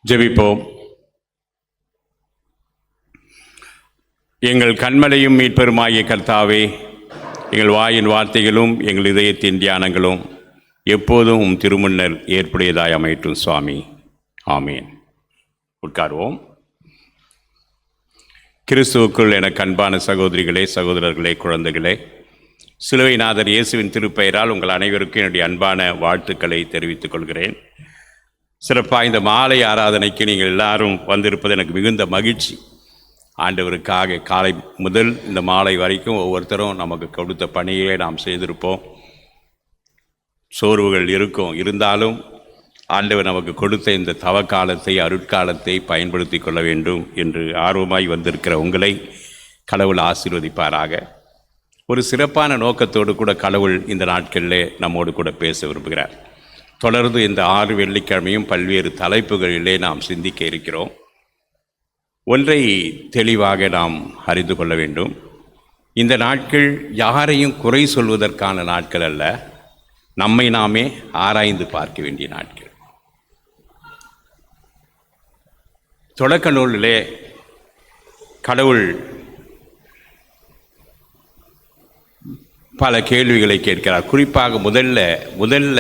ஜெபிப்போம். எங்கள் கண்மலையும் மீட்பெருமாகிய கர்த்தாவே, எங்கள் வாயின் வார்த்தைகளும் எங்கள் இதயத்தின் தியானங்களும் எப்போதும் திருமுன்னர் ஏற்புடையதாய் அமையட்டும் சுவாமி. ஆமீன். உட்கார்வோம். கிறிஸ்துவுக்குள் என அன்பான சகோதரிகளே, சகோதரர்களே, குழந்தைகளே, சிலுவைநாதர் இயேசுவின் திருப்பெயரால் உங்கள் அனைவருக்கும் என்னுடைய அன்பான வாழ்த்துக்களை தெரிவித்துக் கொள்கிறேன். சிறப்பாக இந்த மாலை ஆராதனைக்கு நீங்கள் எல்லாரும் வந்திருப்பது எனக்கு மிகுந்த மகிழ்ச்சி. ஆண்டவருக்காக காலை முதல் இந்த மாலை வரைக்கும் ஒவ்வொருத்தரும் நமக்கு கொடுத்த பணியை நாம் செய்திருப்போம். சோர்வுகள் இருக்கும், இருந்தாலும் ஆண்டவர் நமக்கு கொடுத்த இந்த தவக்காலத்தை, அருட்காலத்தை பயன்படுத்தி கொள்ள வேண்டும் என்று ஆர்வமாய் வந்திருக்கிற உங்களை கடவுள் ஆசீர்வதிப்பாராக. ஒரு சிறப்பான நோக்கத்தோடு கூட கடவுள் இந்த நாட்களிலே நம்மோடு கூட பேச விரும்புகிறார். தொடர்ந்து இந்த 6 வெள்ளிக்கிழமையும் பல்வேறு தலைப்புகளிலே நாம் சிந்திக்க இருக்கிறோம். ஒன்றை தெளிவாக நாம் அறிந்து கொள்ள வேண்டும். இந்த நாட்கள் யாரையும் குறை சொல்வதற்கான நாட்கள் அல்ல, நம்மை நாமே ஆராய்ந்து பார்க்க வேண்டிய நாட்கள். தொடக்க நூலிலே கடவுள் பல கேள்விகளை கேட்கிறார். குறிப்பாக முதல்ல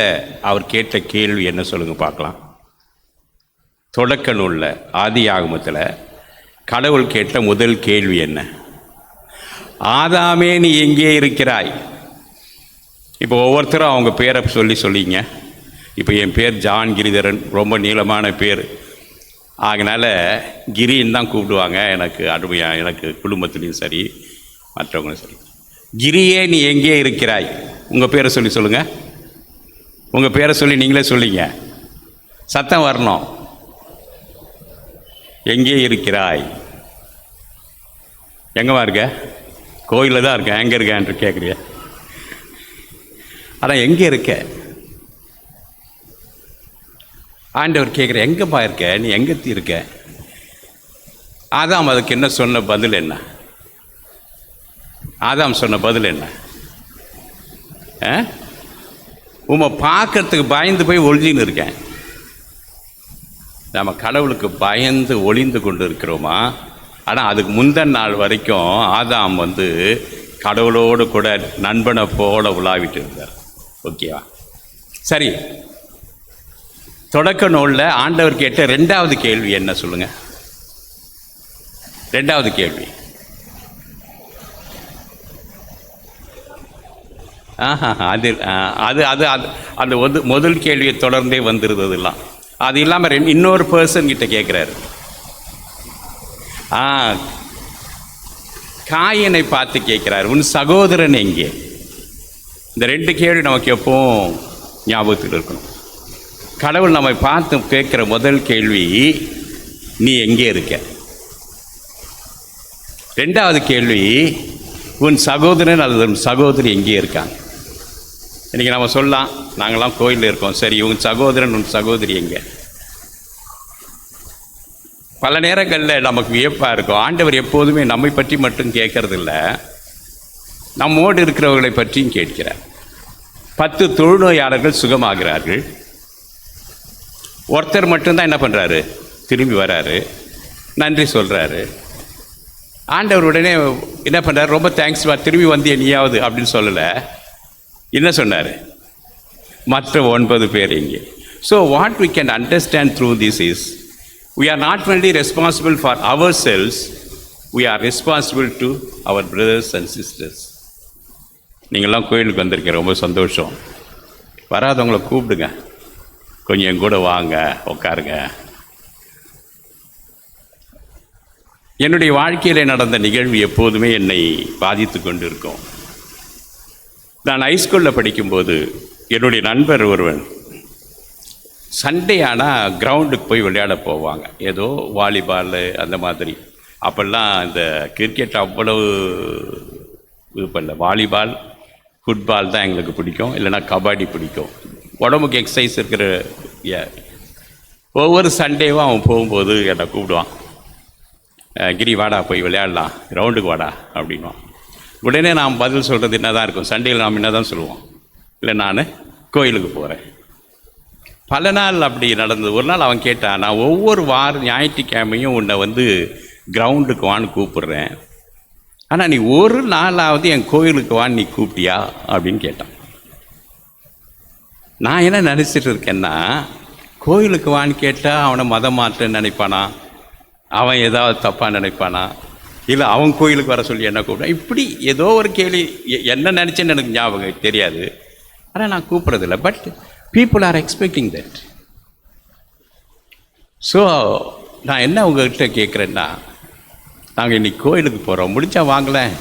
அவர் கேட்ட கேள்வி என்ன சொல்லுங்க பார்க்கலாம். தொடக்க நூலில் ஆதியாகமத்தில் கடவுள் கேட்ட முதல் கேள்வி என்ன? ஆதாமே, நீ எங்கே இருக்கிறாய்? இப்போ ஒவ்வொருத்தரும் அவங்க பேரை சொல்லிங்க. இப்போ என் பேர் ஜான் கிரிதரன், ரொம்ப நீளமான பேர், அதனால் கிரின்னு தான் கூப்பிடுவாங்க. எனக்கு அருமையாக, எனக்கு குடும்பத்துலேயும் சரி, மற்றவங்களும் சரி. கிரியே, நீ எங்கே இருக்கிறாய்? உங்கள் பேரை சொல்லுங்கள். உங்கள் பேரை சொல்லி நீங்களே சொல்லிங்க, சத்தம் வரணும். எங்கே இருக்கிறாய்? எங்கேவா இருக்க? கோயிலில் தான் இருக்கேன். எங்கே இருக்கேன் கேட்குறிய? ஆனால் எங்கே இருக்க? ஆண்டவர் கேட்குற, எங்கேப்பா இருக்க? நீ எங்கே இருக்க? ஆதாம் அதுக்கு என்ன சொன்ன பதில் என்ன? ஆதாம் சொன்ன பதில் என்ன? உம்மை பார்க்கறதுக்கு பயந்து போய் ஒளிஞ்சின்னு இருக்கேன். நம்ம கடவுளுக்கு பயந்து ஒளிந்து கொண்டு இருக்கிறோமா? ஆனால் அதுக்கு முந்தின நாள் வரைக்கும் ஆதாம் கடவுளோடு கூட நண்பனை போல உலாவிட்டு இருந்தார். ஓகேவா? சரி, தொடக்க நூலில் ஆண்டவர் கேட்ட 2வது கேள்வி என்ன சொல்லுங்க? 2வது கேள்வி. அது அது அது அது அந்த முதல் கேள்வியை தொடர்ந்தே வந்துருந்ததுலாம். அது இல்லாமல் இன்னொரு பர்சன் கிட்ட கேட்குறாரு. காயினை பார்த்து கேட்குறாரு, உன் சகோதரன் எங்கே? இந்த 2 கேள்வி நமக்கு எப்பவும் ஞாபகத்தில் இருக்கணும். கடவுள் நம்மை பார்த்து கேட்குற முதல் கேள்வி, நீ எங்கே இருக்க? 2வது கேள்வி, உன் சகோதரன் அல்லது உன் சகோதரி எங்கே இருக்காங்க? இன்றைக்கி நம்ம சொல்லலாம், நாங்களாம் கோயிலில் இருக்கோம், சரி, உன் சகோதரன் உன் சகோதரி எங்கே? பல நேரங்களில் நமக்கு வியப்பாக இருக்கும். ஆண்டவர் எப்போதுமே நம்மை பற்றி மட்டும் கேட்கறதில்ல, நம்மோடு இருக்கிறவர்களை பற்றியும் கேட்கிறார். 10 தொழுநோயாளர்கள் சுகமாகிறார்கள். ஒருத்தர் மட்டும்தான் என்ன பண்ணுறாரு? திரும்பி வராரு, நன்றி சொல்கிறாரு. ஆண்டவர் உடனே என்ன பண்ணுறாரு? ரொம்ப தேங்க்ஸ், திரும்பி வந்திய நீயாவது அப்படின்னு சொல்லலை. என்ன சொன்னார்? மற்ற 9 பேர் எங்கே? So what we can understand through this is, we are not only responsible for ourselves, we are responsible to our brothers and sisters. நீங்கள்லாம் கோயிலுக்கு வந்திருக்கீங்க, ரொம்ப சந்தோஷம். வராதவங்களை கூப்பிடுங்க, கொஞ்சம் என் கூட வாங்க, உட்காருங்க. என்னுடைய வாழ்க்கையில் நடந்த நிகழ்வு எப்போதுமே என்னை பாதித்து கொண்டு இருக்கும். நான் ஹைஸ்கூலில் படிக்கும்போது என்னுடைய நண்பர் ஒருவன் சண்டே ஆனால் கிரவுண்டுக்கு போய் விளையாட போவாங்க. ஏதோ வாலிபால் அந்த மாதிரி. அப்போல்லாம் இந்த கிரிக்கெட் அவ்வளவு விருப்பம் இல்லை. வாலிபால், ஃபுட்பால் தான் எங்களுக்கு பிடிக்கும், இல்லைன்னா கபடி பிடிக்கும். உடம்புக்கு எக்ஸசைஸ் இருக்கிற ஒவ்வொரு சண்டேவும் அவன் போகும்போது என்னை கூப்பிடுவான், கிரி வாடா போய் விளையாடலாம், கிரவுண்டுக்கு வாடா அப்படின்வான். உடனே நாம் பதில் சொல்கிறது என்ன தான் இருக்கும்? சண்டேயில் நாம் என்ன தான் சொல்லுவோம்? இல்லை, நான் கோயிலுக்கு போகிறேன். பல நாள் அப்படி நடந்தது. ஒரு நாள் அவன் கேட்டான், நான் ஒவ்வொரு ஞாயிற்றுக்கிழமையும் உன்னை கிரவுண்டுக்கு வான்னு கூப்பிடுறேன், ஆனால் நீ ஒரு நாளாவது என் கோயிலுக்கு வான்னு நீ கூப்பிட்டியா அப்படின்னு கேட்டான். நான் என்ன நினச்சிட்டு இருக்கேன்னா, கோயிலுக்கு வான்னு கேட்டால் அவனை மதம் மாற்ற நினைப்பானா, அவன் ஏதாவது தப்பாக நினைப்பானா, இல்லை அவன் கோயிலுக்கு வர சொல்லி என்ன கூப்பிட்டா, இப்படி ஏதோ ஒரு கேள்வி. என்ன நினச்சேன்னு எனக்கு ஞாபகம் தெரியாது, ஆனால் நான் கூப்பிட்றதில்ல. But people are expecting that. So நான் என்ன உங்கள்கிட்ட கேட்குறேன்னா, நாங்கள் இன்றைக்கி கோயிலுக்கு போகிறோம், முடிஞ்சா வாங்கலேன்.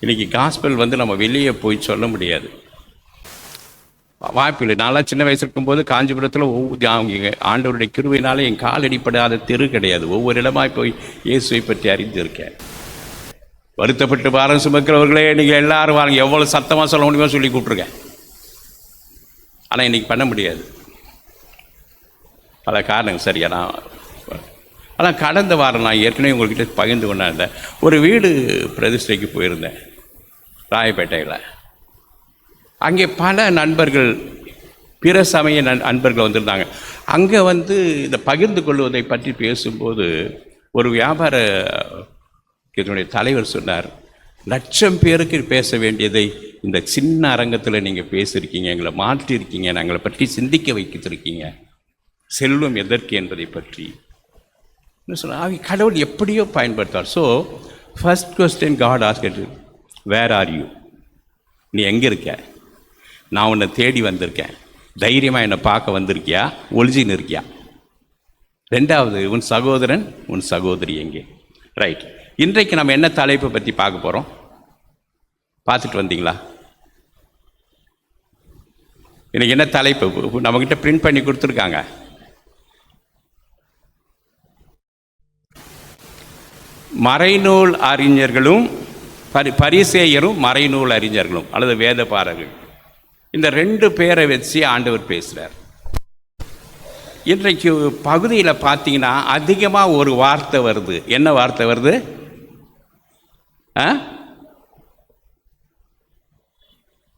இன்றைக்கி காஸ்பல் நம்ம வெளியே போய் சொல்ல முடியாது, வாய்ப்பு இல்லை. நான்லாம் சின்ன வயசு இருக்கும்போது காஞ்சிபுரத்தில் ஆண்டவருடைய கிருபையினாலே என் கால் அடிப்படாத தெரு கிடையாது. ஒவ்வொரு இடமாய் போய் இயேசுவை பற்றி அறிந்திருக்கேன். வருத்தப்பட்டு பாரம் சுமக்கிறவர்களே நீங்கள் எல்லாரும் வாங்க, எவ்வளோ சத்தமாக சொல்ல முடியுமோ சொல்லி கூப்பிட்ருக்கேன். ஆனால் இன்றைக்கி பண்ண முடியாது, பல காரணங்கள். சரியா? ஆனால் கடந்த வாரம் நான் ஏற்கனவே உங்கள்கிட்ட பகிர்ந்து கொண்டாந்தேன். ஒரு வீடு பிரதிஷ்டைக்கு போயிருந்தேன் ராயப்பேட்டையில். அங்கே பல நண்பர்கள், பிற சமய நண்பர்கள் வந்திருந்தாங்க. அங்கே இந்த பகிர்ந்து கொள்வதை பற்றி பேசும்போது ஒரு வியாபார இதனுடைய தலைவர் சொன்னார், 1,00,000 பேருக்கு பேச வேண்டியதை இந்த சின்ன அரங்கத்தில் நீங்கள் பேசியிருக்கீங்க, எங்களை மாற்றிருக்கீங்க, நாங்களை பற்றி சிந்திக்க வைக்கிருக்கீங்க, செல்வம் எதற்கு என்பதை பற்றி சொன்னார். கடவுள் எப்படியோ பயன்படுத்தார். So first question God asked, where are you? நீ எங்கே இருக்க? நான் உன்னை தேடி வந்திருக்கேன், தைரியமாக என்னை பார்க்க வந்திருக்கியா, ஒளிஞ்சின்னு இருக்கியா? ரெண்டாவது, உன் சகோதரன் உன் சகோதரி எங்கே? ரைட். இன்றைக்கு நம்ம என்ன தலைப்பை பற்றி பார்க்க போகிறோம்? பார்த்துட்டு வந்தீங்களா? இன்றைக்கி என்ன தலைப்பு நம்மக்கிட்ட பிரிண்ட் பண்ணி கொடுத்துருக்காங்க. மறைநூல் அறிஞர்களும் பரிசேயரும் மறைநூல் அறிஞர்களும் அல்லது வேதபாரர்கள், இந்த 2 பேரை வச்சு ஆண்டவர் பேசுகிறார். இன்றைக்கு பகுதியில் பார்த்தீங்கன்னா அதிகமாக ஒரு வார்த்தை வருது. என்ன வார்த்தை வருது?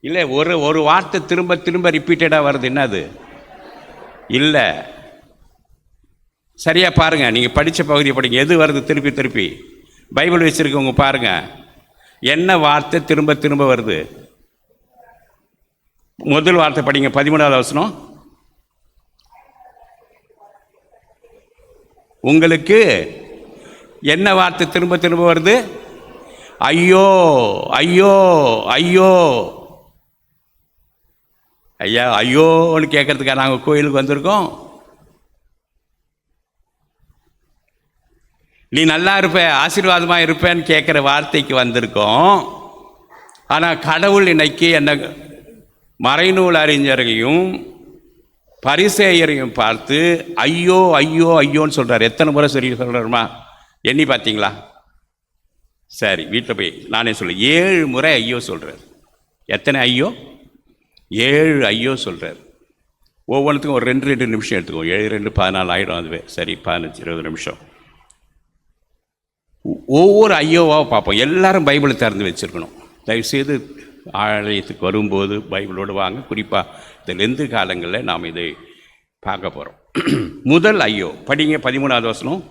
இல்லை, ஒரு வார்த்தை திரும்ப திரும்ப ரிப்பீட்டடாக வருது. என்னது? இல்லை, சரியாக பாருங்கள், நீங்கள் படித்த பகுதியை படிங்க. எது வருது திருப்பி திருப்பி? பைபிள் வச்சுருக்கவங்க பாருங்கள், என்ன வார்த்தை திரும்ப திரும்ப வருது? முதல் வார்த்தை படிங்க, 13வது வசனம். உங்களுக்கு என்ன வார்த்தை திரும்ப திரும்ப வருது? ஐயோ ஐயோ ஐயோ. ஐயா, ஐயோன்னு கேட்கறதுக்காக நாங்கள் கோயிலுக்கு வந்திருக்கோம். நீ நல்லா இருப்ப, ஆசீர்வாதமாக இருப்பேன்னு கேட்குற வார்த்தைக்கு வந்திருக்கோம். ஆனால் கடவுள் இன்னைக்கு என்ன மறைநூல் அறிஞரையும் பரிசேயரையும் பார்த்து ஐயோ ஐயோ ஐயோன்னு சொல்கிறார். எத்தனை முறை சரி சொல்கிறாருமா? எண்ணி பார்த்தீங்களா? சரி, வீட்டில் போய் நானே சொல்ல, 7 முறை ஐயோ சொல்கிறார். எத்தனை ஐயோ? 7 ஐயோ சொல்கிறார். ஒவ்வொன்றுத்துக்கும் ஒரு 2 நிமிஷம் எடுத்துக்கோ. 7 2 14 ஆகிடும். அதுவே சரி, 15 20 நிமிஷம். ஒவ்வொரு ஐயோவாக பார்ப்போம். எல்லாரும் பைபிளை திறந்து வச்சுருக்கணும். தயவுசெய்து ஆலயத்துக்கு வரும்போது பைபிளோடு வாங்க. குறிப்பாக இந்த லெந்து காலங்களில் நாம் இதை பார்க்க போகிறோம். முதல் ஐயோ படிங்க, 13வது வசனம்.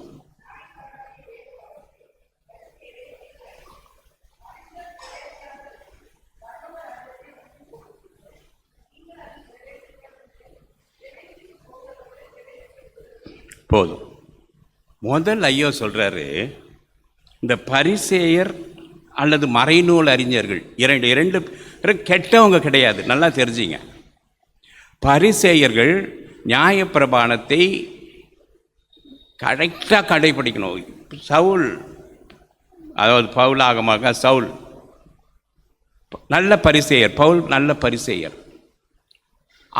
போதும். முதல் ஐயோ சொல்கிறாரு, இந்த பரிசேயர் அல்லது மறைநூல் அறிஞர்கள் இரண்டு கெட்டவங்க கிடையாது, நல்லா தெரிஞ்சிங்க. பரிசேயர்கள் நியாயப்பிரமாணத்தை கரெக்டாக கடைபிடிக்கணும். சவுல், அதாவது பவுலாகமாக சவுல் நல்ல பரிசேயர், பவுல் நல்ல பரிசேயர்.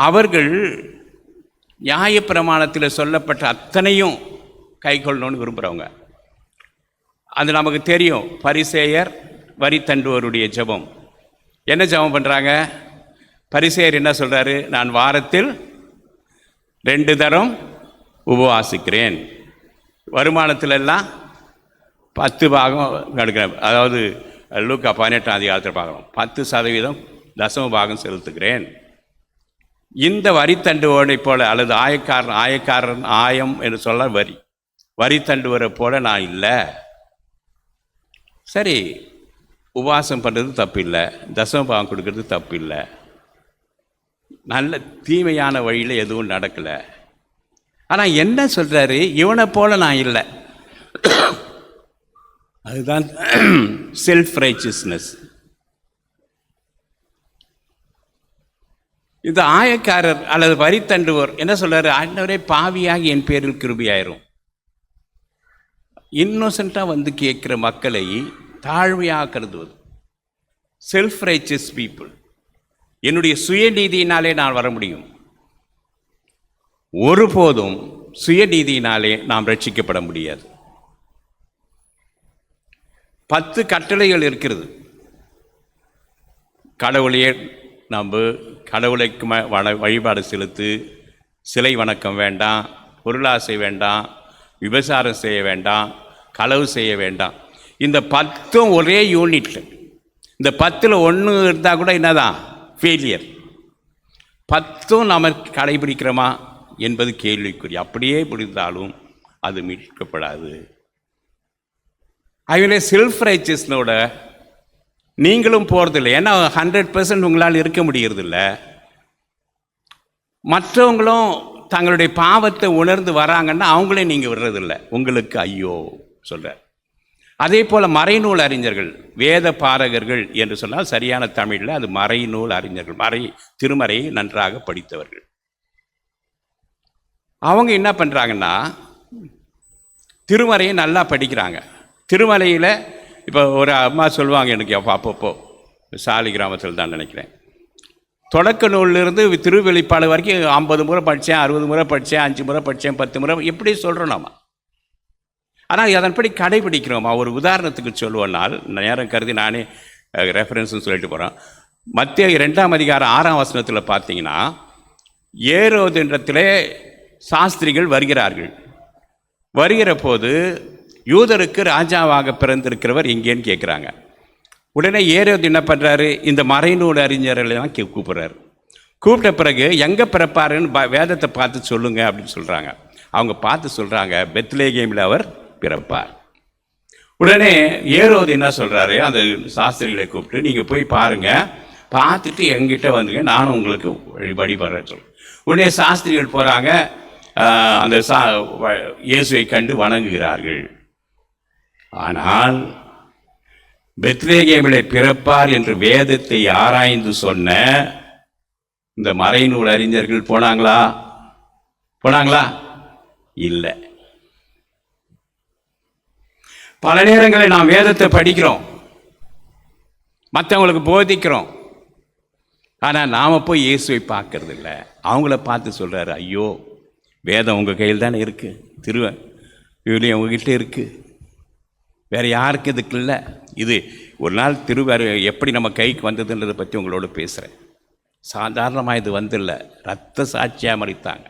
அவர்கள் நியாயப்பிரமாணத்தில் சொல்லப்பட்ட அத்தனையும் கை கொள்ளணும்னு விரும்புகிறவங்க. அது நமக்கு தெரியும். பரிசேயர் வரி தண்டுவருடைய ஜெபம். என்ன ஜெபம் பண்ணுறாங்க? பரிசேயர் என்ன சொல்கிறாரு? நான் வாரத்தில் 2 தரம் உபவாசிக்கிறேன், வருமானத்தில் எல்லாம் 10 பாகம் எடுக்கிறேன். அதாவது லூக்கா 18ஆம் அதிகாரத்தில் பார்க்கணும், 10% தசம பாகம் செலுத்துகிறேன். இந்த வரித்தண்டுவோனை போல அல்லது ஆயக்காரன் ஆயம் என்று சொல்ல வரித்தண்டுவரை போல நான் இல்லை. சரி, உபவாசம் பண்ணுறது தப்பு இல்லை, தசமபாகம் கொடுக்கறது தப்பு இல்லை, நல்ல தீமையான வழியில் எதுவும் நடக்கலை. ஆனால் என்ன சொல்கிறாரு, இவனை போல நான் இல்லை. அதுதான் செல்ஃப் ரைச்சியஸ்னஸ். இந்த ஆயக்காரர் அல்லது வரித்தண்டுவோர் என்ன சொல்றாரு, ஆண்டவரே பாவியாகி என் பேரில் கிருபையாயிரும். இன்னோசென்ட்டாக வந்து கேட்குற மக்களை தாழ்மையாக கருதுவது. Self righteous people. என்னுடைய சுயநீதியினாலே நான் வர முடியும். ஒருபோதும் சுயநீதியினாலே நாம் ரட்சிக்கப்பட முடியாது. 10 கட்டளைகள் இருக்கிறது. கடவுளையே நம்பு, கடவுளைக்கு வழிபாடு செலுத்து, சிலை வணக்கம் வேண்டாம், பொருளாசை வேண்டாம், விபசாரம் செய்ய வேண்டாம், களவு செய்ய வேண்டாம். இந்த 10 ஒரே யூனிட். இந்த 10ல் 1 இருந்தால் கூட என்னதான் ஃபெயிலியர். 10 நம்ம கடைபிடிக்கிறோமா என்பது கேள்விக்குறி. அப்படியே புரிந்தாலும் அது மீட்கப்படாது. அதுவே செல்ஃப் ரைச்சியஸ்னோட நீங்களும் போகிறதில்லை. ஏன்னா 100% உங்களால் இருக்க முடியறதில்ல. மற்றவங்களும் தங்களுடைய பாவத்தை உணர்ந்து வராங்கன்னா அவங்களே நீங்கள் விடுறதில்லை. உங்களுக்கு ஐயோ சொல்கிறார். அதே போல் மறைநூல் அறிஞர்கள், வேத பாரகர்கள் என்று சொன்னால் சரியான தமிழில் அது மறைநூல் அறிஞர்கள், திருமறையை நன்றாக படித்தவர்கள். அவங்க என்ன பண்ணுறாங்கன்னா, திருமறையை நல்லா படிக்கிறாங்க. திருமலையில் இப்போ ஒரு அம்மா சொல்லுவாங்க எனக்கு அப்பப்போ, சாலி கிராமத்தில் தான் நினைக்கிறேன், தொடக்க நூலிலிருந்து திருவெளிப்பாடு வரைக்கும் 50 முறை படித்தேன், 60 முறை படித்தேன், 5 முறை படித்தேன், 10 முறை, எப்படி சொல்கிறோம் நாம. ஆனால் அதன்படி கடைபிடிக்கிறோமா? ஒரு உதாரணத்துக்கு சொல்லுவோன்னால், நேரம் கருதி நானே ரெஃபரன்ஸ்னு சொல்லிட்டு போகிறேன். மத்திய 2ஆம் அதிகாரம் 6ஆம் வசனத்தில் பார்த்தீங்கன்னா, ஏரோதின்றத்திலே சாஸ்திரிகள் வருகிறார்கள். வருகிற போது யூதருக்கு ராஜாவாக பிறந்திருக்கிறவர் எங்கேன்னு கேட்குறாங்க. உடனே ஏரோது என்ன பண்ணுறாரு, இந்த மறைநூல் அறிஞர்களெல்லாம் கூப்பிட்றாரு. கூப்பிட்ட பிறகு எங்கே பிறப்பாருன்னு வேதத்தை பார்த்து சொல்லுங்க அப்படின்னு சொல்கிறாங்க. அவங்க பார்த்து சொல்கிறாங்க, பெத்லேகேமில் அவர் பிறப்பார். உடனே ஏரோது என்ன சொல்கிறாரு, அந்த சாஸ்திரிகளை கூப்பிட்டு நீங்கள் போய் பாருங்கள், பார்த்துட்டு எங்கிட்ட வந்துங்க, நானும் உங்களுக்கு வழிபடுறேன் சொல்லுங்கள். உடனே சாஸ்திரிகள் போகிறாங்க, அந்த இயேசுவை கண்டு வணங்குகிறார்கள். ஆனால் பெத்லேகேமிலே பிறப்பார் என்று வேதத்தை ஆராய்ந்து சொன்ன இந்த மறைநூல் அறிஞர்கள் போனாங்களா? இல்லை. பல நேரங்களில் நாம் வேதத்தை படிக்கிறோம், மற்றவங்களுக்கு போதிக்கிறோம், ஆனால் நாம் போய் இயேசுவை பார்க்கறது இல்லை. அவங்கள பார்த்து சொல்கிறாரு, ஐயோ வேதம் உங்கள் கையில் தானே இருக்குது, விவிலியம் உங்ககிட்ட இருக்குது, வேறு யாருக்கு இதுக்கு இல்லை. இது ஒரு நாள் எப்படி நம்ம கைக்கு வந்ததுன்றதை பற்றி உங்களோட பேசுகிறேன். சாதாரணமாக இது வந்துடல, ரத்த சாட்சியாக மறித்தாங்க.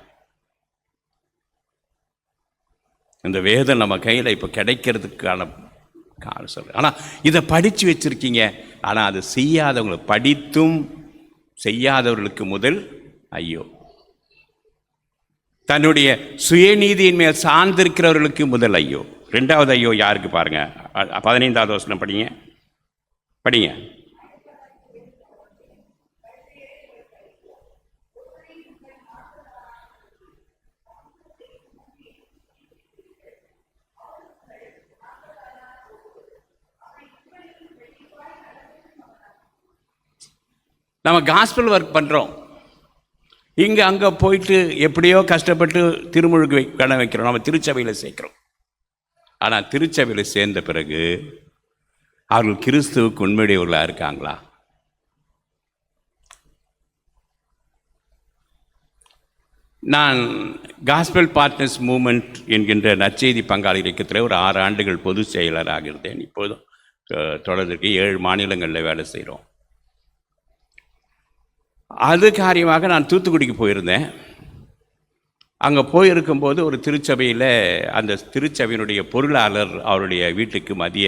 இந்த வேதம் நம்ம கையில் இப்போ கிடைக்கிறதுக்கான காரணம் சொல்கிறேன். ஆனால் இதை படித்து வச்சுருக்கீங்க, ஆனால் அது செய்யாதவங்களுக்கு, படித்தும் செய்யாதவர்களுக்கு முதல் ஐயோ. தன்னுடைய சுயநீதியின் மேல் சார்ந்திருக்கிறவர்களுக்கு முதல் ஐயோ. 2வது ஐயோ யாருக்கு பாருங்க, 15வது வசனம் படிங்க. நம்ம காஸ்பல் ஒர்க் பண்ணுறோம், இங்கே அங்கே போயிட்டு எப்படியோ கஷ்டப்பட்டு திருமுழுக்கு கண வைக்கிறோம், நம்ம திருச்சபையில் சேர்க்குறோம். ஆனால் திருச்சபையில் சேர்ந்த பிறகு அவர்கள் கிறிஸ்துவுக்கு உண்மையுடையவர்களாக இருக்காங்களா? நான் காஸ்பல் பார்ட்னர்ஸ் மூமெண்ட் என்கின்ற நற்செய்தி பங்காளி இயக்கத்தில் ஒரு 6 ஆண்டுகள் பொதுச் செயலராக இருந்தேன். இப்போதும் தொடர்ந்து 7 மாநிலங்களில் வேலை செய்கிறோம். அது காரியமாக நான் தூத்துக்குடிக்கு போயிருந்தேன். அங்கே போயிருக்கும்போது ஒரு திருச்சபையில் அந்த திருச்சபையினுடைய பொருளாளர் அவருடைய வீட்டுக்கு மதிய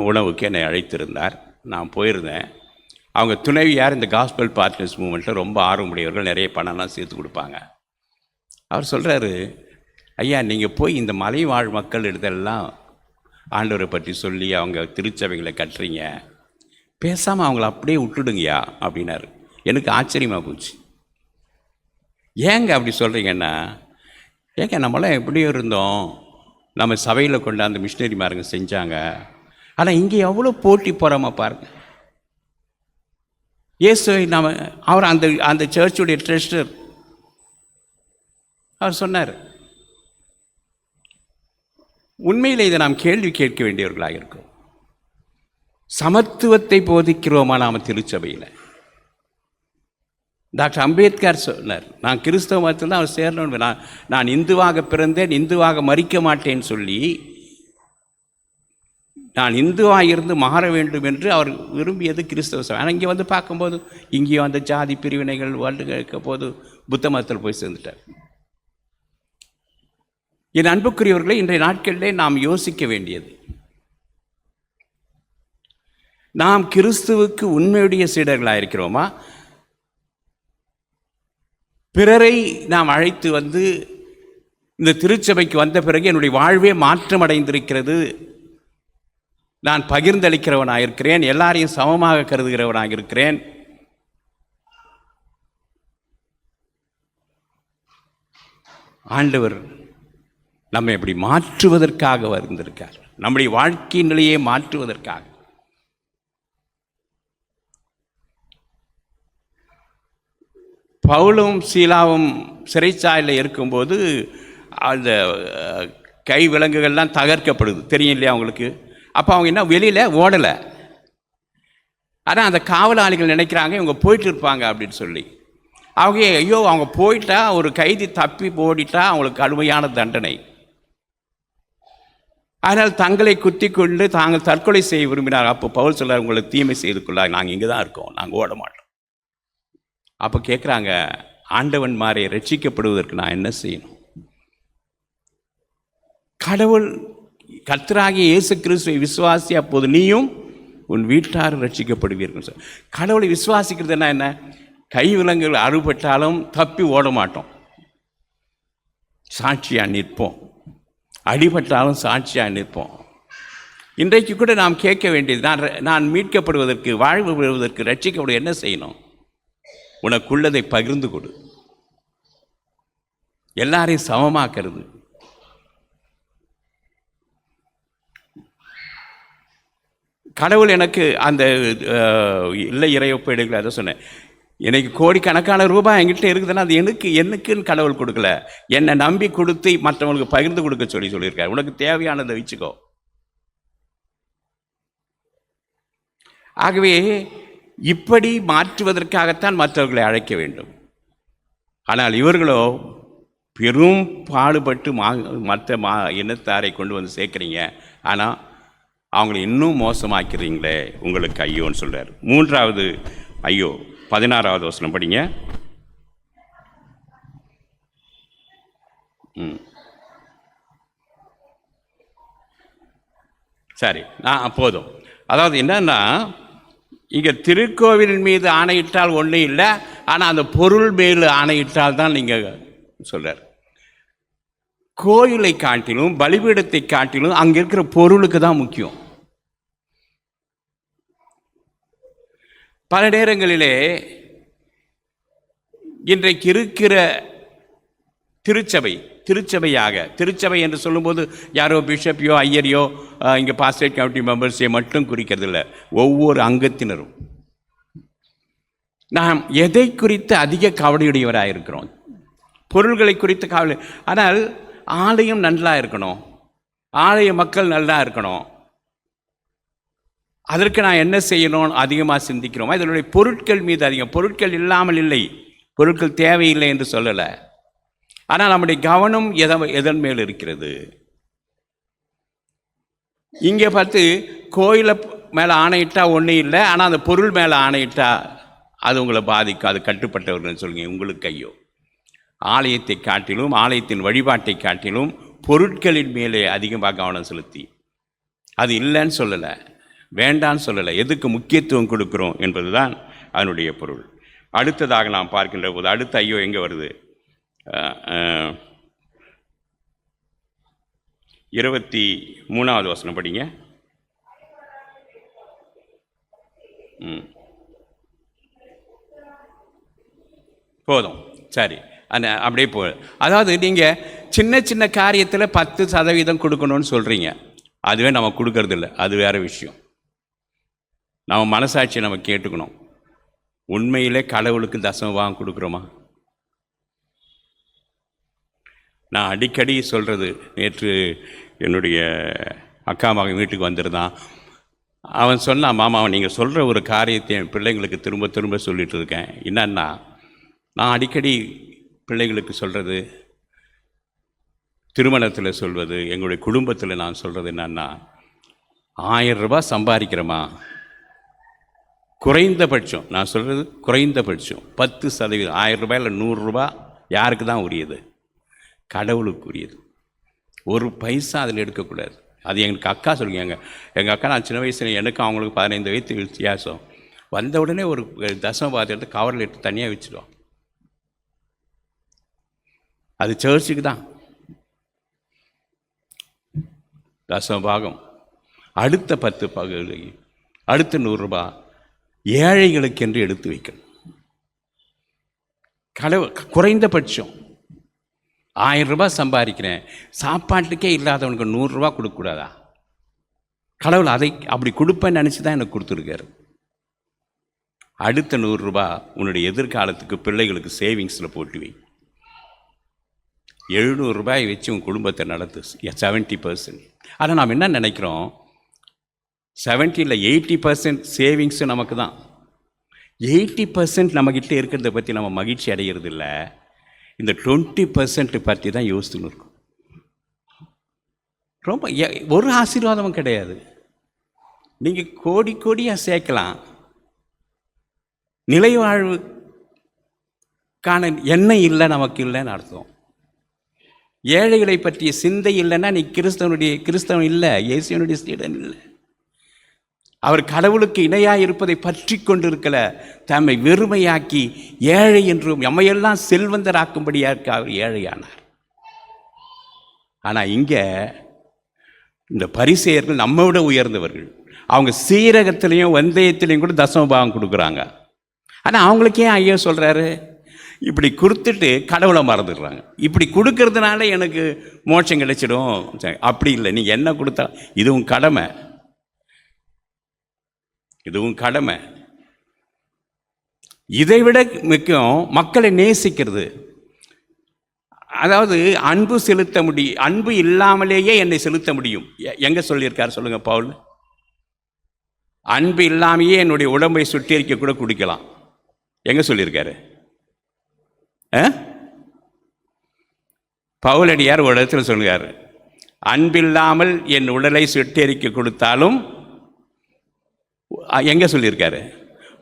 உணவுக்கு என்னை அழைத்திருந்தார். நான் போயிருந்தேன். அவங்க துணைவியார் இந்த காஸ்பல் பார்ட்னர்ஸ் மூமெண்ட்டில் ரொம்ப ஆர்வமுடையவர்கள், நிறைய பணம்லாம் சேர்த்து கொடுப்பாங்க. அவர் சொல்கிறாரு, ஐயா நீங்கள் போய் இந்த மலை வாழ் மக்கள் இடத்தெல்லாம் ஆண்டவரை பற்றி சொல்லி அவங்க திருச்சபைகளை கட்டுறீங்க, பேசாமல் அவங்கள அப்படியே விட்டுடுங்கய்யா அப்படின்னாரு. எனக்கு ஆச்சரியமாக போச்சு. ஏங்க அப்படி சொல்கிறீங்கன்னா, ஏங்க நம்மளாம் எப்படியோ இருந்தோம், நம்ம சபையில் கொண்டாந்து மிஷினரிமாருங்க செஞ்சாங்க, ஆனால் இங்கே எவ்வளோ போட்டி போகிறாம பாருங்க. இயேசுவை அவர் அந்த சர்ச்சுடைய ட்ரெஸ்டர் அவர் சொன்னார். உண்மையில் இதை நாம் கேள்வி கேட்க வேண்டியவர்களாக இருக்கோம். சமத்துவத்தை போதிக்கிறோமா நாம் திருச்சபையில்? டாக்டர் அம்பேத்கர் சொன்னார், நான் கிறிஸ்தவ மதத்தில் தான் அவர் சேரணும், நான் இந்துவாக பிறந்தேன், இந்துவாக மறிக்க மாட்டேன்னு சொல்லி நான் இந்துவாக இருந்து மாற வேண்டும் என்று அவர் விரும்பியது கிறிஸ்தவ சபை. ஆனால் இங்கே வந்து பார்க்கும்போது இங்கேயும் அந்த ஜாதி பிரிவினைகள் வாழ்ந்து கேட்க போது புத்த மதத்தில் போய் சேர்ந்துட்டார். என் அன்புக்குரியவர்களை, இன்றைய நாட்களிலே நாம் யோசிக்க வேண்டியது, நாம் கிறிஸ்துவுக்கு உண்மையுடைய சீடர்களாக இருக்கிறோமா? பிறரை நாம் அழைத்து வந்து இந்த திருச்சபைக்கு வந்த பிறகு என்னுடைய வாழ்வே மாற்றம் அடைந்திருக்கிறது, நான் பகிர்ந்தளிக்கிறவனாக இருக்கிறேன், எல்லாரையும் சமமாக கருதுகிறவனாக இருக்கிறேன், ஆண்டவர் நம்மை எப்படி மாற்றுவதற்காக வந்திருக்கார், நம்முடைய வாழ்க்கை நிலையை மாற்றுவதற்காக. பவுலும் சீலாவும் சிறைச்சாலையில் இருக்கும்போது அந்த கை விலங்குகள்லாம் தகர்க்கப்படுது, தெரியும் இல்லையா அவங்களுக்கு? அப்போ அவங்க என்ன வெளியில் ஓடலை. ஆனால் அந்த காவலாளிகள் நினைக்கிறாங்க இவங்க போயிட்டு இருப்பாங்க அப்படின்னு சொல்லி. அவங்க ஐயோ அவங்க போயிட்டா, ஒரு கைதி தப்பி ஓடிட்டா அவங்களுக்கு கடுமையான தண்டனை. அதனால் தங்களை குத்தி கொண்டு தாங்கள் தற்கொலை செய்ய விரும்பினார். அப்போ பவுல் சொல்றார், உங்களை தீமை செய்து கொள்ளாங்க, நாங்கள் இங்கே தான் இருக்கோம், நாங்கள் ஓட மாட்டோம். அப்போ கேட்குறாங்க, ஆண்டவன் மாறே ரட்சிக்கப்படுவதற்கு நான் என்ன செய்யணும்? கடவுள் கர்த்தராகிய இயேசு கிறிஸ்துவை விசுவாசி, அப்போது நீயும் உன் வீட்டார் ரட்சிக்கப்படுவீர்கள் சார். கடவுளை விசுவாசிக்கிறதுனா என்ன? கை விலங்குகள் அறுபட்டாலும் தப்பி ஓட மாட்டோம், சாட்சியாக நிற்போம். அடிபட்டாலும் சாட்சியாக நிற்போம். இன்றைக்கு கூட நாம் கேட்க வேண்டியது, நான் மீட்கப்படுவதற்கு, வாழ்வு பெறுவதற்கு, ரட்சிக்கப்பட என்ன செய்யணும்? உனக்குள்ளதை பகிர்ந்து கொடு, எல்லாரையும் சமமாக்கிறது. கடவுள் எனக்கு அந்த இல்லை இறையொப்பீடுகளை அதை சொன்னேன், எனக்கு கோடிக்கணக்கான ரூபாய் என்கிட்ட இருக்குதுன்னா அது எனக்குன்னு கடவுள் கொடுக்கல, என்னை நம்பி கொடுத்து மற்றவங்களுக்கு பகிர்ந்து கொடுக்க சொல்லியிருக்காரு. உனக்கு தேவையானதை வச்சுக்கோ. ஆகவே இப்படி மாற்றுவதற்காகத்தான் மற்றவர்களை அழைக்க வேண்டும். ஆனால் இவர்களோ பெரும் பாடுபட்டு மற்ற இனத்தாரை கொண்டு வந்து சேர்க்குறீங்க, ஆனால் அவங்களை இன்னும் மோசமாக்கிறீங்களே, உங்களுக்கு ஐயோன்னு சொல்கிறார். மூன்றாவது ஐயோ, 16வது வசனம் படிங்க. சரி, போதும். அதாவது என்னன்னா, இங்கே திருக்கோவிலின் மீது ஆணையிட்டால் ஒன்றும் இல்லை, ஆனால் அந்த பொருள் மேல் ஆணையிட்டால் தான் நீங்கள் சொல்கிறார். கோயிலை காட்டிலும் பலிபீடத்தை காட்டிலும் அங்கே இருக்கிற பொருளுக்கு தான் முக்கியம். பல நேரங்களிலே இன்றைக்கு இருக்கிற திருச்சபை என்று சொல்லும்போது யாரோ பிஷப்பையோ ஐயரையோ இங்கே பாஸ்டேட் கமிட்டி மெம்பர்ஸை மட்டும் குறிக்கிறது இல்லை, ஒவ்வொரு அங்கத்தினரும். நாம் எதை குறித்து அதிக கவலையுடையவராக இருக்கிறோம்? பொருள்களை குறித்து கவலை. ஆனால் ஆலயம் நல்லா இருக்கணும், ஆலய மக்கள் நல்லா இருக்கணும், அதற்கு நான் என்ன செய்யணும் அதிகமாக சிந்திக்கிறோமா? இதனுடைய பொருட்கள் மீது அதிகம். பொருட்கள் இல்லாமல் இல்லை, பொருட்கள் தேவையில்லை என்று சொல்லலை. ஆனால் நம்முடைய கவனம் எதன் மேல் இருக்கிறது? இங்கே பார்த்து கோயிலை மேலே ஆணையிட்டா ஒன்றும் இல்லை, ஆனால் அந்த பொருள் மேலே ஆணையிட்டா அது உங்களை பாதிக்கும், அது கட்டுப்பட்டவர்கள் சொல்லுங்க. உங்களுக்கு ஐயோ. ஆலயத்தை காட்டிலும், ஆலயத்தின் வழிபாட்டை காட்டிலும் பொருட்களின் மேலே அதிகமாக கவனம் செலுத்தி, அது இல்லைன்னு சொல்லலை, வேண்டான்னு சொல்லலை, எதுக்கு முக்கியத்துவம் கொடுக்குறோம் என்பதுதான் அதனுடைய பொருள். அடுத்ததாக நாம் பார்க்கின்ற போது அடுத்த ஐயோ எங்கே வருது? 23வது வசனம் படிங்க. போதும், சரி. அப்படியே அதாவது நீங்கள் சின்ன சின்ன காரியத்தில் 10% கொடுக்கணும்னு சொல்கிறீங்க. அதுவே நம்ம கொடுக்கறது இல்லை, அது வேறு விஷயம். நம்ம மனசாட்சியை நம்ம கேட்டுக்கணும். உண்மையிலே கடவுளுக்கு தசமபாகம் கொடுக்குறோமா? நான் அடிக்கடி சொல்கிறது, நேற்று என்னுடைய அக்கா மகன் வீட்டுக்கு வந்திருந்தான். அவன் சொன்னான், மாமா நீங்கள் சொல்கிற ஒரு காரியத்தை என் பிள்ளைங்களுக்கு திரும்ப திரும்ப சொல்லிகிட்டு இருக்கேன். என்னன்னா, நான் அடிக்கடி பிள்ளைகளுக்கு சொல்கிறது, திருமணத்தில் சொல்வது, எங்களுடைய குடும்பத்தில் நான் சொல்கிறது என்னன்னா, 1000 ரூபாய் சம்பாதிக்கிறோமா, குறைந்தபட்சம் நான் சொல்கிறது குறைந்தபட்சம் 10%. 1000 ரூபாயில் 100 ரூபா யாருக்கு தான் உரியது? கடவுளுக்கு உரியது. ஒரு பைசா அதில் எடுக்கக்கூடாது. அது எங்களுக்கு அக்கா சொல்லுங்க. எங்கள் அக்கா, நான் சின்ன வயசில் எனக்கும் அவங்களுக்கு 15 வயசு வித்தியாசம். வந்த உடனே ஒரு தசமபாகத்தை எடுத்து கவரில் எடுத்து தனியாக வச்சுடுவோம். அது சர்ச்சுக்கு தான் தசமபாகம். அடுத்த 10 பகுதி, அடுத்த 100 ரூபா ஏழைகளுக்கென்று எடுத்து வைக்கணும். குறைந்தபட்சம் 1000 ரூபாய் சம்பாதிக்கிறேன், சாப்பாட்டுக்கே இல்லாதவனுக்கு 100 ரூபா கொடுக்கக்கூடாதா? கடவுள் அதை அப்படி கொடுப்பேன்னு நினச்சி தான் எனக்கு கொடுத்துருக்காரு. அடுத்த 100 ரூபா உன்னுடைய எதிர்காலத்துக்கு பிள்ளைகளுக்கு சேவிங்ஸில் போட்டு வை. 700 ரூபாய் வச்சு உன் குடும்பத்தை நடத்து. 70%. ஆனால் நாம் என்ன நினைக்கிறோம், 70 80% சேவிங்ஸு நமக்கு தான். 80% நம்மக்கிட்ட இருக்கிறத பற்றி நம்ம மகிழ்ச்சி அடைகிறது இல்லை. இந்த 20% பற்றி தான் யோசித்துன்னு இருக்கும். ரொம்ப ஒரு ஆசீர்வாதமும் கிடையாது. நீங்கள் கோடி கோடியாக சேர்க்கலாம், நிலை வாழ்வுக்கான எண்ணெய் இல்லை, நமக்கு இல்லைன்னு அர்த்தம். ஏழைகளை பற்றிய சிந்தை இல்லைன்னா நீ கிறிஸ்தவன் இல்லை, இயேசுவனுடைய சீடன் இல்லை. அவர் கடவுளுக்கு இணையாக இருப்பதை பற்றி கொண்டிருக்கல, தம்மை வெறுமையாக்கி ஏழை என்றும் எம்மையெல்லாம் செல்வந்தராக்கும்படியாக அவர் ஏழையானார். ஆனால் இங்கே இந்த பரிசேயர்கள் நம்ம விட உயர்ந்தவர்கள். அவங்க சீரகத்திலையும் வெந்தயத்திலையும் கூட தசமபாகம் கொடுக்குறாங்க. ஆனால் அவங்களுக்கு ஏன் ஐயா சொல்கிறாரு, இப்படி கொடுத்துட்டு கடவுளை மறந்துடுறாங்க. இப்படி கொடுக்கறதுனால எனக்கு மோட்சம் கிடைச்சிடும். அப்படி இல்லை, நீங்கள் என்ன கொடுத்தா இதுவும் கடமை, இதுவும் கடமை. இதைவிட முக்கியம் மக்களை நேசிக்கிறது. அதாவது அன்பு செலுத்த முடியும், அன்பு இல்லாமலேயே என்னை செலுத்த முடியும். எங்கே சொல்லியிருக்கார் சொல்லுங்க பவுல்? அன்பு இல்லாமையே என்னுடைய உடம்பை சுட்டெரிக்க கூட குடிக்கலாம். எங்கே சொல்லியிருக்காரு? பவுலடியார் ஒரு இடத்துல சொல்லுகிறார், அன்பில்லாமல் என் உடலை சுட்டெரிக்க கொடுத்தாலும். எங்கே சொல்லியிருக்காரு?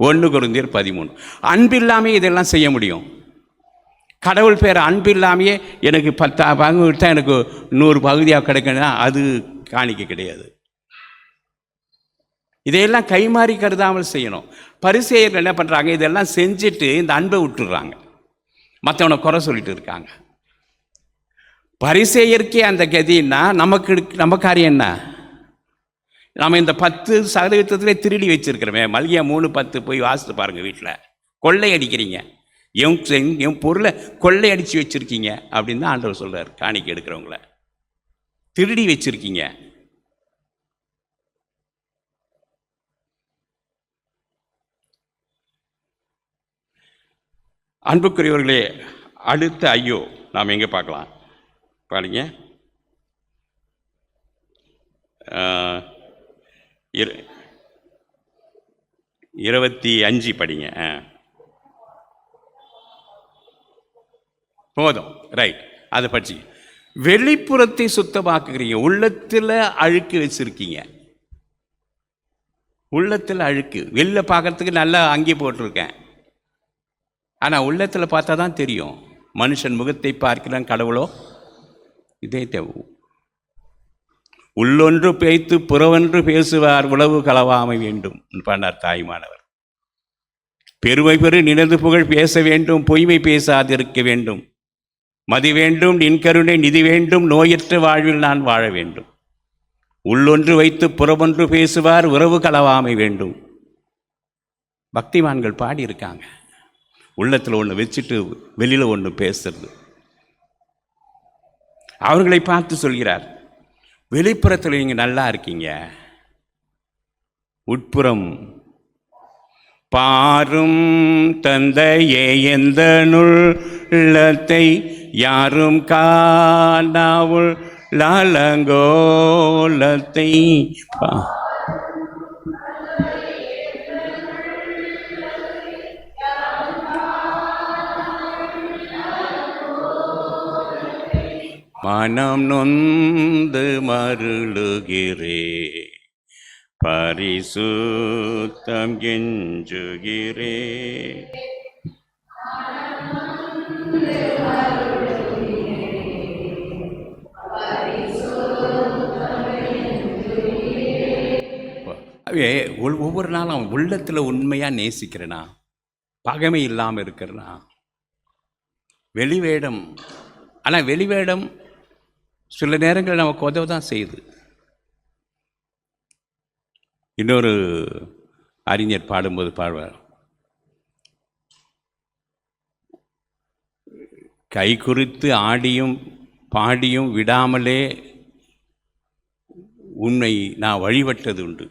1 கொரிந்தியர் 13. அன்பில்லாமே இதெல்லாம் செய்ய முடியும். கடவுள் பேர் அன்பில்லாமையே எனக்கு 10 பங்கு விட்டால் எனக்கு 100 பகுதியாக கிடைக்கணும்னா அது காணிக்க கிடையாது. இதையெல்லாம் கைமாறி கருதாமல் செய்யணும். பரிசேயர்கள் என்ன பண்ணுறாங்க, இதெல்லாம் செஞ்சுட்டு இந்த அன்பை விட்டுடுறாங்க, மற்றவனை குறை சொல்லிட்டு இருக்காங்க. பரிசேயருக்கே அந்த கதின்னா நம்ம காரியம் என்ன? நம்ம இந்த 10% திருடி வச்சிருக்கிறோமே. மல்லிகை 3:10 போய் வாசித்து பாருங்கள். வீட்டில் கொள்ளை அடிக்கிறீங்க, என் பொருளை கொள்ளை அடித்து வச்சுருக்கீங்க அப்படின்னு தான் ஆண்டவர் சொல்கிறார். காணிக்கை எடுக்கிறவங்கள திருடி வச்சுருக்கீங்க. அன்புக்குரியவர்களே, அடுத்த ஐயோ நாம் எங்கே பார்க்கலாம் பாருங்க. 25 படிங்க. போதும், ரைட். அதை படிச்சு வெளிப்புறத்தை சுத்தமாக்குறீங்க, உள்ளத்தில் அழுக்கு வச்சிருக்கீங்க. உள்ளத்தில் அழுக்கு, வெளில பார்க்கறதுக்கு நல்லா அங்கி போட்டிருக்கேன், ஆனால் உள்ளத்தில் பார்த்தா தான் தெரியும். மனுஷன் முகத்தை பார்க்கிறான், கடவுளோ இதே தேவை. உள்ளொன்று பேய்த்து புறவொன்று பேசுவார், உளவு களவாமை வேண்டும் பண்ணார் தாய்மானவர். பெருமை பெரு நினைந்து புகழ் பேச வேண்டும், பொய்மை பேசாதிருக்க வேண்டும். மதி வேண்டும், நின் கருணை நிதி வேண்டும், நோயற்ற வாழ்வில் நான் வாழ வேண்டும். உள்ளொன்று வைத்து புறமொன்று பேசுவார், உறவு களவாமை வேண்டும். பக்திமான்கள் பாடியிருக்காங்க. உள்ளத்தில் ஒன்று வச்சுட்டு வெளியில் ஒன்று பேசுறது. அவர்களை பார்த்து சொல்கிறார், வெளிப்புறத்தில் நீங்கள் நல்லா இருக்கீங்க, உட்புறம் பாரும் தந்தையே எந்த நுள்ளத்தை யாரும் காணாவுள் லாலங்கோலத்தை மனம் நொந்து மருளுகிறே, பரிசுத்தம் கெஞ்சுகிறே. ஒவ்வொரு நாளும் உள்ளத்தில் உண்மையாக நேசிக்கிறேனா, பகைமை இல்லாமல் இருக்கிறனா. வெளிவேடம், ஆனால் வெளிவேடம் சில நேரங்கள் நமக்கு உதவ தான் செய்யுது. இன்னொரு அறிஞர் பாடும்போது பாடுவார், கை குறித்து ஆடியும் பாடியும் விடாமலே உன்னை நான் வழிபட்டது உண்டு.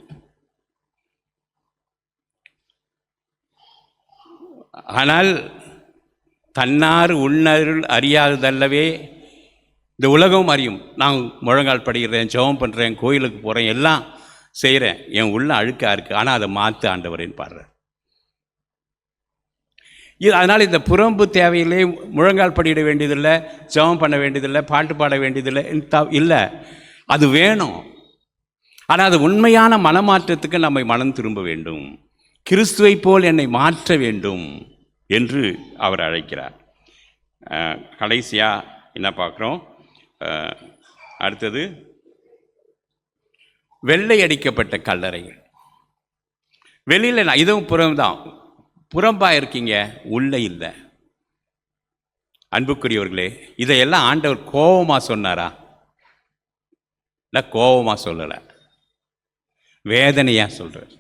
ஆனால் தன்னார் உன்னருள் அறியாததல்லவே இந்த உலகம் அறியும். நான் முழங்கால் படுகிறேன், ஜெபம் பண்ணுறேன், கோயிலுக்கு போகிறேன், எல்லாம் செய்கிறேன், என் உள்ள அழுக்காக இருக்குது, ஆனால் அதை மாற்று ஆண்டவரேன்னு பாடுறேன். அதனால் இந்த புறம்பு தேவையில்லை, முழங்கால் படியிட வேண்டியதில்லை, ஜெபம் பண்ண வேண்டியதில்லை, பாட்டு பாட வேண்டியதில்லை இல்லை, அது வேணும். ஆனால் அது உண்மையான மனமாற்றத்துக்கு நம்மை மனம் திரும்ப வேண்டும். கிறிஸ்துவை போல் என்னை மாற்ற வேண்டும் என்று அவர் அழைக்கிறார். கடைசியாக என்ன பார்க்குறோம், அடுத்தது வெள்ளை அடிக்கப்பட்ட கல்லறைகள். வெளியில் இதுவும் புறம்தான், புறம்பாக இருக்கீங்க, உள்ளே இல்லை. அன்புக்குரியவர்களே, இதையெல்லாம் ஆண்டவர் கோபமாக சொன்னாரா? இல்லை, கோபமாக சொல்லலை, வேதனையாக சொல்கிறார்.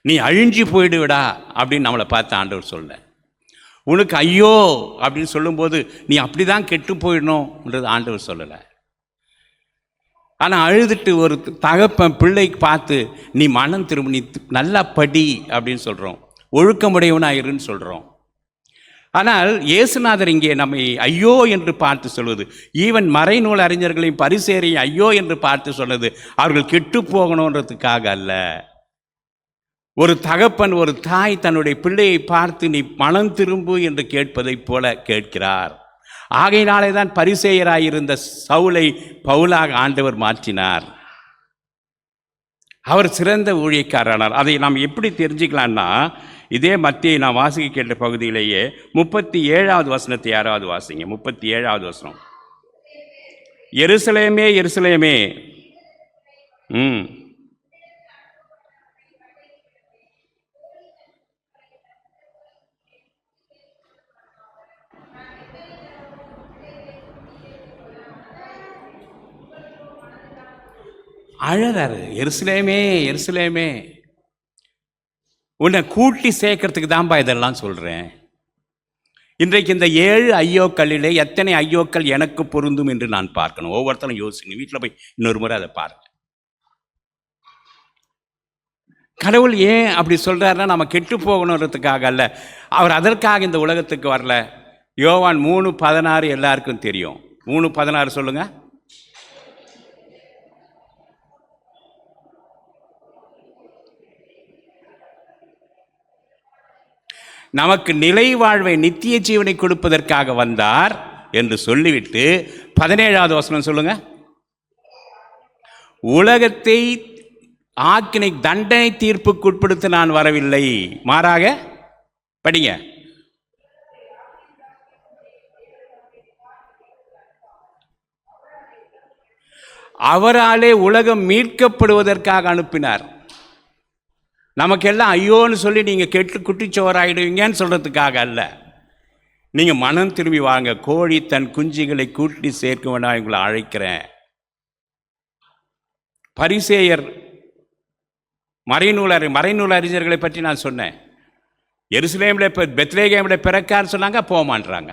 நீ அழிஞ்சு போயிடுவிடா அப்படின்னு நம்மளை பார்த்து ஆண்டவர் சொல்ல. உனக்கு ஐயோ அப்படின்னு சொல்லும்போது நீ அப்படி தான் கெட்டு போயிடணும்ன்றது ஆண்டவர் சொல்லலை. ஆனால் அழுதுட்டு ஒரு தகப்பன் பிள்ளைக்கு பார்த்து நீ மனம் திரும்ப, நீ நல்லா படி அப்படின்னு சொல்கிறோம், ஒழுக்கமுடையவனாயிருன்னு சொல்கிறோம். ஆனால் இயேசுநாதர் இங்கே நம்மை ஐயோ என்று பார்த்து சொல்வது, ஈவன் மறைநூல் அறிஞர்களையும் பரிசேரையும் ஐயோ என்று பார்த்து சொன்னது அவர்கள் கெட்டு போகணுன்றதுக்காக அல்ல. ஒரு தகப்பன், ஒரு தாய் தன்னுடைய பிள்ளையை பார்த்து நீ மனம் திரும்பு என்று கேட்பதைப் போல கேட்கிறார். ஆகையினாலே தான் பரிசேயராயிருந்த சவுலை பவுலாக ஆண்டவர் மாற்றினார். அவர் சிறந்த ஊழியக்காரனார். அதை நாம் எப்படி தெரிஞ்சுக்கலான்னா, இதே மத்தியை நான் வாசிக்க கேட்ட பகுதியிலேயே 37வது வசனத்தை யாராவது வாசிங்க. 37வது வசனம். எருசலேமே எருசலேமே, அழறாரு, எருசலேமே எருசலேமே, உன்னை கூட்டி சேர்க்கறதுக்கு தான்ப்பா இதெல்லாம் சொல்கிறேன். இன்றைக்கு இந்த 7 ஐயோக்களிலே எத்தனை ஐயோக்கள் எனக்கு பொருந்தும் என்று நான் பார்க்கணும். ஒவ்வொருத்தரும் யோசிங்க, வீட்டில் போய் இன்னொரு முறை அதை பாருங்க. கடவுள் ஏன் அப்படி சொல்கிறாருன்னா, நம்ம கெட்டு போகணுன்றதுக்காக அல்ல, அவர் அதற்காக இந்த உலகத்துக்கு வரல. யோவான் 3:16 எல்லாருக்கும் தெரியும். 3:16 சொல்லுங்க. நமக்கு நிலை வாழ்வை, நித்திய ஜீவனை கொடுப்பதற்காக வந்தார் என்று சொல்லிவிட்டு 17வது வசனம் சொல்லுங்க. உலகத்தை ஆக்கினை தண்டனை தீர்ப்புக்கு உட்படுத்த நான் வரவில்லை, மாறாக படிங்க. அவராலே உலகம் மீட்கப்படுவதற்காக அனுப்பினார். நமக்கெல்லாம் ஐயோன்னு சொல்லி நீங்கள் கெட்டு குட்டிச்சோராயிடுவீங்கன்னு சொல்கிறதுக்காக அல்ல. நீங்கள் மனம் திரும்பி வாங்க. கோழி தன் குஞ்சுகளை கூட்டி சேர்க்க நான் உங்களை அழைக்கிறேன். பரிசேயர் மறைநூல் அறிஞர்களை பற்றி நான் சொன்னேன். எருசலேமில் பெத்லேகேமில் பிறக்கான்னு சொன்னாங்க, போமான்றாங்க.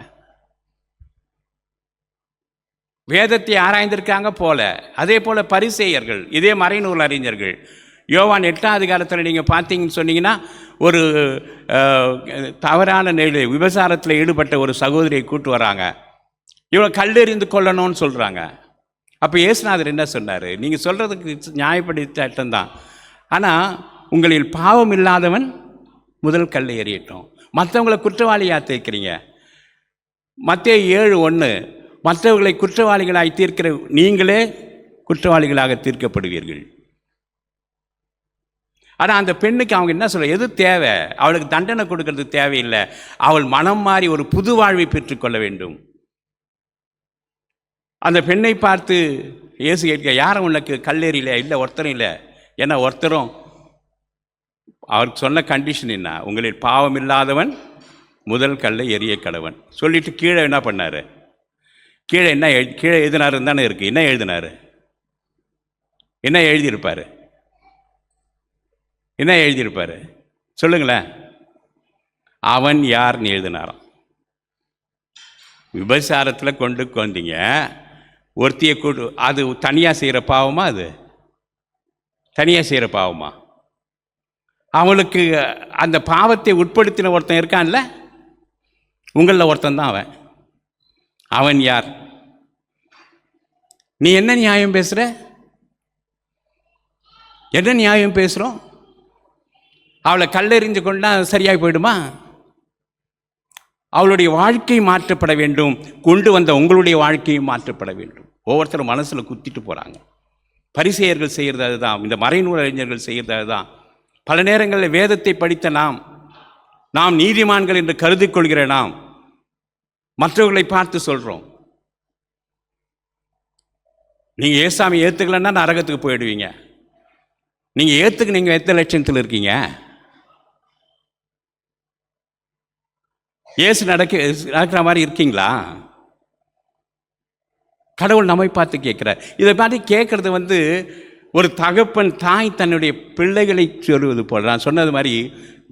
வேதத்தை ஆராய்ந்திருக்காங்க போல. அதே போல் பரிசேயர்கள், இதே மறைநூல் அறிஞர்கள். யோவான் 8ஆம் அதிகாரத்தில் நீங்கள் பார்த்தீங்கன்னு சொன்னீங்கன்னா, ஒரு தவறான நிலை விபசாரத்தில் ஈடுபட்ட ஒரு சகோதரியை கூட்டு வராங்க. இவளை கல்லெறிந்து கொள்ளணும்னு சொல்கிறாங்க. அப்போ இயேசுநாதர் என்ன சொன்னார்? நீங்கள் சொல்கிறதுக்கு நியாயப்படி சட்டம்தான், ஆனால் உங்களில் பாவம் இல்லாதவன் முதல் கல்லை எறியட்டும். மற்றவங்களை குற்றவாளியாக தீர்க்கிறீங்க. மத்தேயு 7:1, மற்றவர்களை குற்றவாளிகளாக தீர்க்கிற நீங்களே குற்றவாளிகளாக தீர்க்கப்படுவீர்கள். ஆனால் அந்த பெண்ணுக்கு அவங்க என்ன சொல்ல, எது தேவை? அவளுக்கு தண்டனை கொடுக்கறது தேவையில்லை. அவள் மனம் மாறி ஒரு புது வாழ்வை பெற்றுக்கொள்ள வேண்டும். அந்த பெண்ணை பார்த்து இயேசு கேட்க, யாரும் உனக்கு கல்லெறியில? இல்லை, ஒருத்தரும் இல்லை. ஏன்னா ஒருத்தரும் அவர் சொன்ன கண்டிஷன் என்ன? உங்களில் பாவம் இல்லாதவன் முதல் கல்லை எரிய கடவன் சொல்லிட்டு கீழே என்ன பண்ணார்? கீழே எழுதினாருன்னு தானே இருக்குது. என்ன எழுதினார்? என்ன எழுதியிருப்பார்? சொல்லுங்களேன். அவன் யார்னு எழுதினாராம். விபசாரத்தில் கொண்டு வந்தீங்க ஒருத்தியை கூட்டு, அது தனியாக செய்கிற பாவமா? அது தனியாக செய்கிற பாவமா? அவளுக்கு அந்த பாவத்தை உட்படுத்தின ஒருத்தன் இருக்கான்ல, உங்களில் ஒருத்தன் தான் அவன். அவன் யார்? நீ என்ன நியாயம் பேசுகிற? என்ன நியாயம் பேசுகிறோம்? அவளை கல்லெறிஞ்சு கொண்டா சரியாகி போயிடுமா? அவளுடைய வாழ்க்கை மாற்றப்பட வேண்டும். கொண்டு வந்த உங்களுடைய வாழ்க்கையும் மாற்றப்பட வேண்டும். ஒவ்வொருத்தரும் மனசில் குத்திட்டு போகிறாங்க. பரிசேயர்கள் செய்கிறது அதுதான். இந்த மறைநூல் அறிஞர்கள் செய்கிறது அதுதான். பல நேரங்களில் வேதத்தை படித்த நாம் நீதிமான்கள் என்று கருதி கொள்கிற நாம் மற்றவர்களை பார்த்து சொல்கிறோம், நீங்கள் ஏசாமி ஏற்றுக்கலன்னா நரகத்துக்கு போயிடுவீங்க. நீங்கள் ஏற்றுக்கு எத்தனை லட்சத்தில் இருக்கீங்க? ஏசு நடக்கிற மாதிரி இருக்கீங்களா? கடவுள் நம்மை பார்த்து கேட்குறார். இதை பார்த்து கேட்குறது ஒரு தகப்பன் தாய் தன்னுடைய பிள்ளைகளை சொல்வது போல. நான் சொன்னது மாதிரி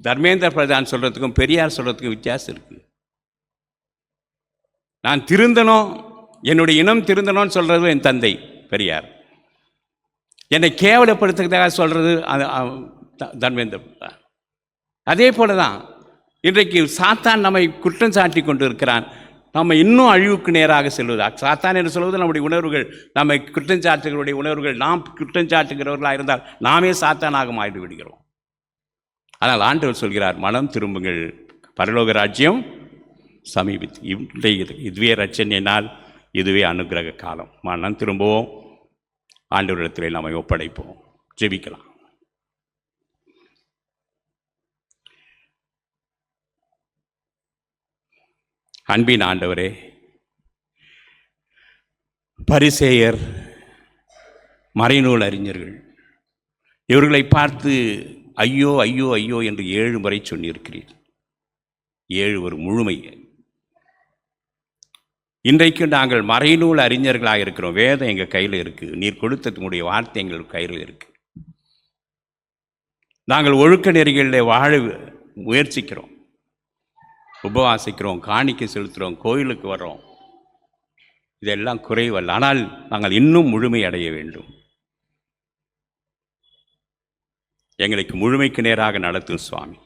தர்மேந்திர பிரதான் சொல்கிறதுக்கும் பெரியார் சொல்கிறதுக்கும் வித்தியாசம் இருக்குது. நான் திருந்தணும், என்னுடைய இனம் திருந்தணும்னு சொல்கிறது என் தந்தை பெரியார். என்னை கேவலப்படுத்துறதுக்காக சொல்கிறது தர்மேந்திர பிரதான். அதே போல தான் இன்றைக்கு சாத்தான் நம்மை குற்றம் சாட்டி கொண்டு இருக்கிறான். நம்ம இன்னும் அழிவுக்கு நேராக செல்வதா? சாத்தான் என்று சொல்வது நம்முடைய உணர்வுகள், நம்மை குற்றஞ்சாட்டுகளுடைய உணர்வுகள். நாம் குற்றஞ்சாட்டுகிறவர்களாக இருந்தால் நாமே சாத்தானாக மாறி விடுகிறோம். ஆனால் ஆண்டவர் சொல்கிறார், மனம் திரும்புங்கள், பரலோக ராஜ்யம் சமீபித்து. இதுவே ரட்சணிய நாள், இதுவே அனுக்கிரக காலம். மனம் திரும்புவோம், ஆண்டவரிடத்திலே நம்மை ஒப்படைப்போம். ஜெபிக்கலாம். அன்பின் ஆண்டவரே, பரிசேயர், மறைநூல் அறிஞர்கள், இவர்களை பார்த்து ஐயோ ஐயோ ஐயோ என்று 7 முறை சொன்னிருக்கிறீர். 7 ஒரு முழுமை. இன்றைக்கு நாங்கள் மறைநூல் அறிஞர்களாக இருக்கிறோம். வேதம் எங்கள் கையில் இருக்குது. நீர் கொடுத்ததுடைய வார்த்தை எங்கள் கையில் இருக்குது. நாங்கள் ஒழுக்க நெறிகளில் வாழ முயற்சிக்கிறோம், உபவாசிக்கிறோம், காணிக்கை செலுத்துகிறோம், கோயிலுக்கு வர்றோம். இதெல்லாம் குறைவல்ல. ஆனால் நாங்கள் இன்னும் முழுமை அடைய வேண்டும். எங்களுக்கு முழுமைக்கு நேராக நடத்தும் சுவாமி.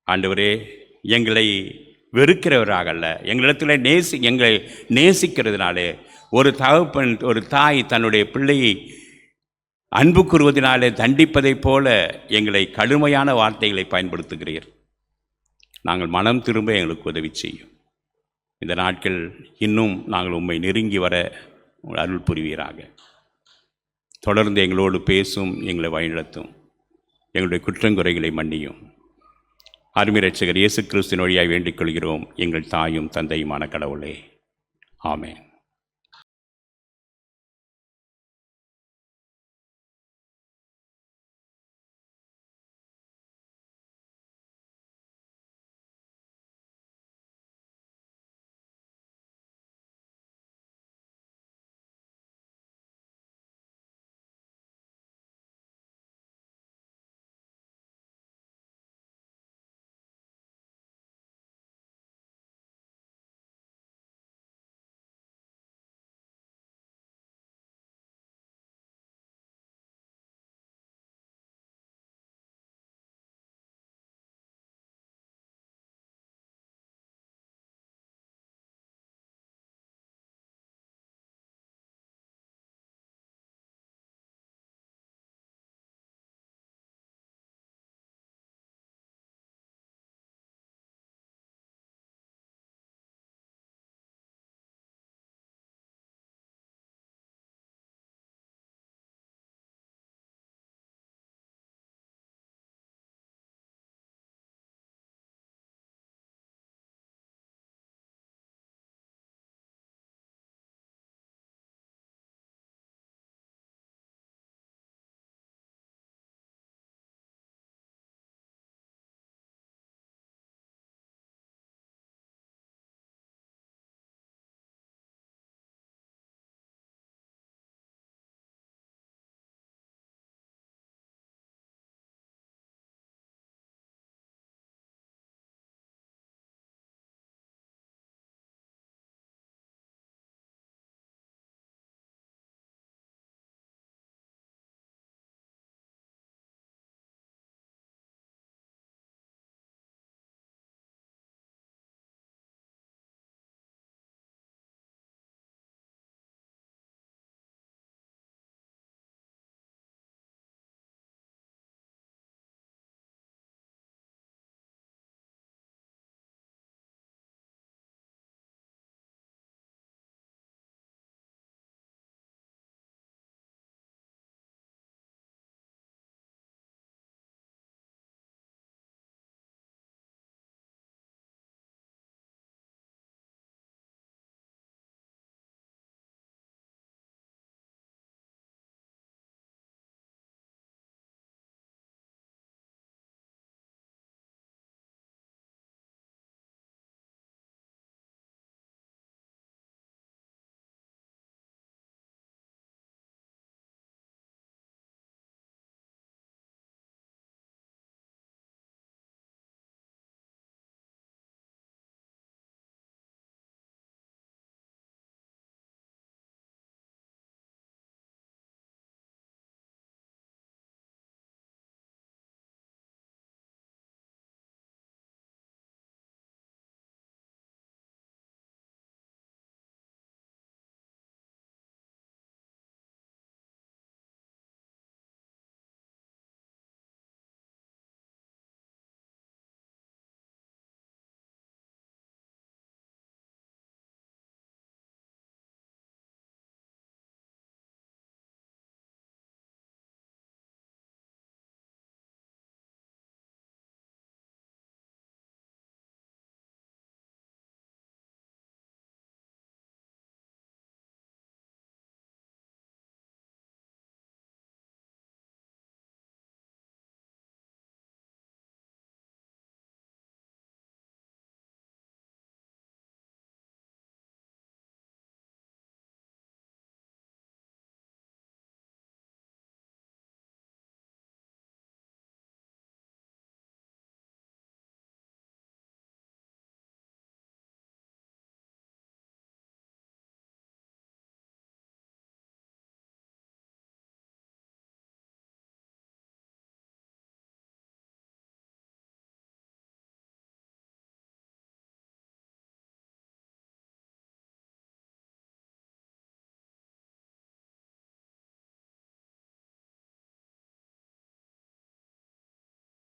ஆண்டவரே, எங்களை வெறுக்கிறவராக அல்ல, எங்களிடத்தில் எங்களை நேசிக்கிறதுனாலே, ஒரு தகப்பன் ஒரு தாய் தன்னுடைய பிள்ளையை அன்பு கூறுவதனாலே தண்டிப்பதைப் போல எங்களை கடுமையான வார்த்தைகளை பயன்படுத்துகிறீர். நாங்கள் மனம் திரும்ப எங்களுக்கு உதவி செய்யும். இந்த நாட்கள் இன்னும் நாங்கள் உம்மை நெருங்கி வர அருள் புரிவீராக. தொடர்ந்து எங்களோடு பேசும், எங்களை வழிநடத்தும், எங்களுடைய குற்றங்குறைகளை மன்னியும். அருமை இரட்சகர் இயேசு கிறிஸ்துவின் வழியாய் வேண்டிக் கொள்கிறோம், எங்கள் தாயும் தந்தையுமான கடவுளே. ஆமென்.